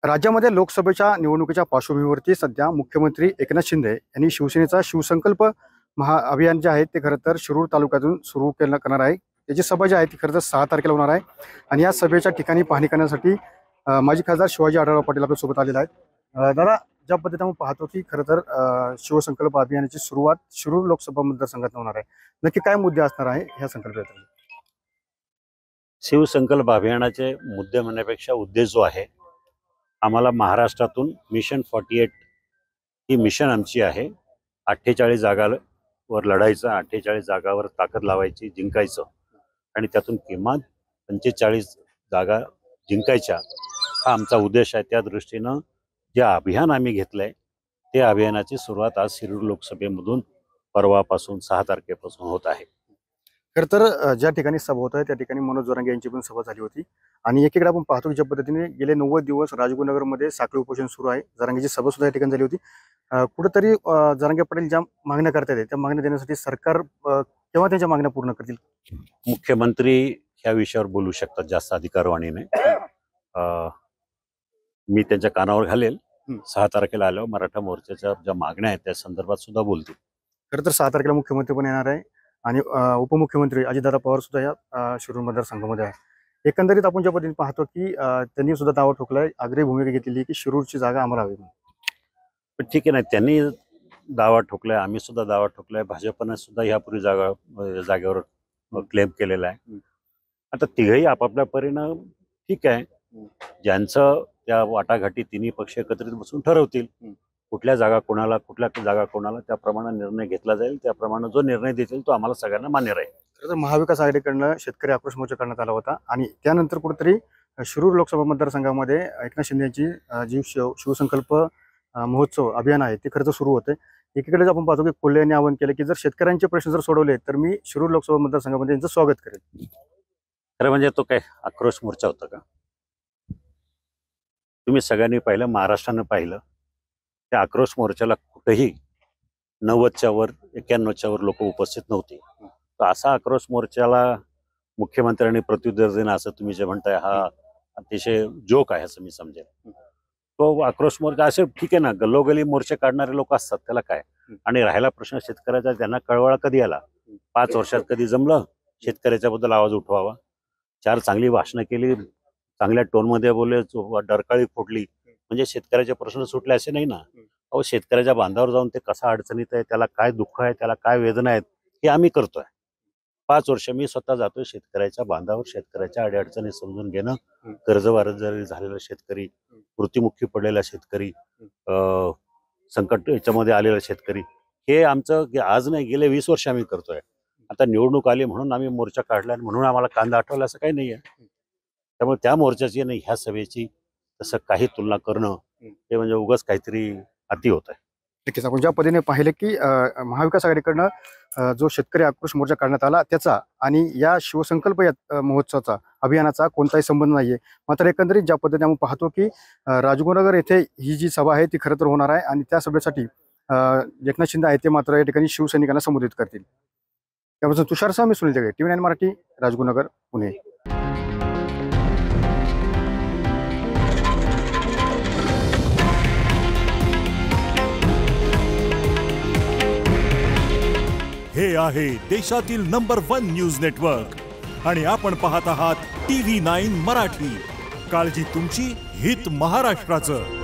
राज्यामध्ये लोकसभेच्या निवडणुकीच्या पार्श्वभूमीवरती सध्या मुख्यमंत्री एकनाथ शिंदे यांनी शिवसेनेचा शिवसंकल्प अभियान जे आहे ते खरं तर शिरूर तालुक्यातून सुरू करणार आहे। त्याची सभा जी आहे ती खरं तर 6 तारखेला होणार आहे आणि या सभेच्या ठिकाणी पाहणी करण्यासाठी माजी खासदार शिवाजी आढळराव पाटील आपल्यासोबत आलेले आहेत। दादा, ज्या पद्धतीने आपण पाहतो की खरं तर शिवसंकल्प अभियानाची सुरुवात शिरूर लोकसभा मतदारसंघात होणार आहे, नक्की काय मुद्दे असणार आहे ह्या संकल्पात? शिवसंकल्प अभियानाचे मुद्दे म्हणण्यापेक्षा उद्देश जो आहे, आम्हाला महाराष्ट्रातून मिशन 48 ही मिशन आमची आहे। 48 जागावर लढायचं, 48 जागावर ताकद लावायची, जिंकायचं आणि त्यातून किमान 45 जागा जिंकायच्या हा आमचा उद्देश आहे। त्या दृष्टीनं जे अभियान आम्ही घेतलंय ते अभियानाची सुरुवात आज शिरूर लोकसभेमधून परवापासून 6 तारखेपासून होत आहे। खरं तर ज्या ठिकाणी सभा होत आहे त्या ठिकाणी मनोज जरांगे यांची पण सभा झाली होती आणि एकीकडे आपण पाहतो की ज्या पद्धतीने गेले 90 दिवस राजगुरुनगरमध्ये साखळी उपोषण सुरू आहे, जरांगेची सभा सुद्धा या ठिकाणी झाली होती। कुठेतरी जरांगे पाटील ज्या मागण्या करतात त्या मागण्या देण्यासाठी सरकार केव्हा त्यांच्या मागण्या पूर्ण करतील? मुख्यमंत्री ह्या विषयावर बोलू शकतात जास्त अधिकारवाणीने। मी त्यांच्या कानावर घालेल। 6 तारखेला आल्यावर मराठा मोर्चाच्या ज्या मागण्या आहेत त्या संदर्भात सुद्धा बोलतील। खरं तर 6 तारखेला मुख्यमंत्री पण येणार आहे आणि उपमुख्यमंत्री अजितदादा पवार सुद्धा या शिरूर मतदारसंघामध्ये आहे। एकंदरीत आपण ज्या पद्धतीने पाहतो की त्यांनी सुद्धा दावा ठोकलाय, आग्रही भूमिका घेतलेली की शिरूरची जागा आम्हाला हवी। पण ठीक आहे ना, त्यांनी दावा ठोकलाय, आम्ही सुद्धा दावा ठोकलाय, भाजपने सुद्धा यापूर्वी जागेवर क्लेम केलेला आहे। आता तिघही आपापल्या परीनं ठीक आहे, ज्यांचं त्या वाटाघाटी तिन्ही पक्ष एकत्रित बसून ठरवतील कुठल्या जागा कोणाला, कुठल्या जागा कोणाला, त्याप्रमाणे निर्णय घेतला जाईल। त्याप्रमाणे जो निर्णय देतील तो आम्हाला सगळ्यांना मान्य राहील। खरं तर महाविकास आघाडीकडनं शेतकरी आक्रोश मोर्चा करण्यात आला होता आणि त्यानंतर कुठेतरी शिरूर लोकसभा मतदारसंघामध्ये एकनाथ शिंदे यांची जी शिवसंकल्प महोत्सव अभियान आहे ते खरं तर सुरू होते। एकीकडे आपण पाहतो की कोल्हे यांनी आवाहन केलं की जर शेतकऱ्यांचे प्रश्न जर सोडवले तर मी शिरूर लोकसभा मतदारसंघामध्ये यांचं स्वागत करेन। खरं म्हणजे तो काय आक्रोश मोर्चा होता का? तुम्ही सगळ्यांनी पाहिलं, महाराष्ट्रानं पाहिलं, त्या आक्रोश मोर्चाला कुठेही 90च्या वर 91च्या वर लोक उपस्थित नव्हते। तर असा आक्रोश मोर्चाला मुख्यमंत्र्यांनी प्रत्युत्तर देणं असं तुम्ही जे म्हणताय हा अतिशय जोक आहे असं मी समजेल। तो आक्रोश मोर्चा असे ठीक आहे ना, गल्लोगल्ली मोर्चे काढणारे लोक असतात, त्याला काय। आणि राहिला प्रश्न शेतकऱ्याचा, त्यांना कळवळा कधी आला? 5 वर्षात कधी जमलं शेतकऱ्याच्या बद्दल आवाज उठवावा? 4 चांगली भाषणं केली, चांगल्या टोनमध्ये बोलले, डरकाळी फोडली, म्हणजे शेतकऱ्याचे प्रश्न सुटले असे नाही ना। अहो, शेतकऱ्याच्या बांधावर जाऊन ते कसा अडचणीत आहे, त्याला काय दुःख आहे, त्याला काय वेदना आहेत, हे आम्ही करतोय। 5 वर्ष मी स्वतः जातोय शेतकऱ्याच्या बांधावर, शेतकऱ्याच्या अडीअडचणी समजून घेणं, कर्जबाजारी झालेला शेतकरी, मृत्युमुखी पडलेला शेतकरी, संकट याच्यामध्ये आलेला शेतकरी, हे आमचं आज नाही गेले 20 वर्ष आम्ही करतोय। आता निवडणूक आली म्हणून आम्ही मोर्चा काढला म्हणून आम्हाला कांदा आठवला असं काही नाही आहे। त्यामुळे त्या मोर्चाची आणि ह्या सभेची तसं काही तुलना करणं हे म्हणजे उगाच काहीतरी अति होत आहे। नक्कीच आपण ज्या पद्धतीने पाहिलं की महाविकास आघाडीकडनं जो शेतकरी आक्रोश मोर्चा काढण्यात आला त्याचा आणि या शिवसंकल्प महोत्सवाचा अभियानाचा कोणताही संबंध नाहीये। मात्र एकंदरीत ज्या पद्धतीने आपण पाहतो की राजगुरुनगर येथे ही जी सभा आहे ती खरं तर होणार आहे आणि त्या सभेसाठी एकनाथ शिंदे आहे ते मात्र या ठिकाणी शिवसैनिकांना संबोधित करतील। त्यापासून तुषार सह मी सुनील जगे, TV9 मराठी, राजगुरुनगर, पुणे। हे आहे देशातील नंबर 1 न्यूज नेटवर्क आणि आपण पाहत आहात TV9 मराठी। काळजी तुमची, हित महाराष्ट्राचं।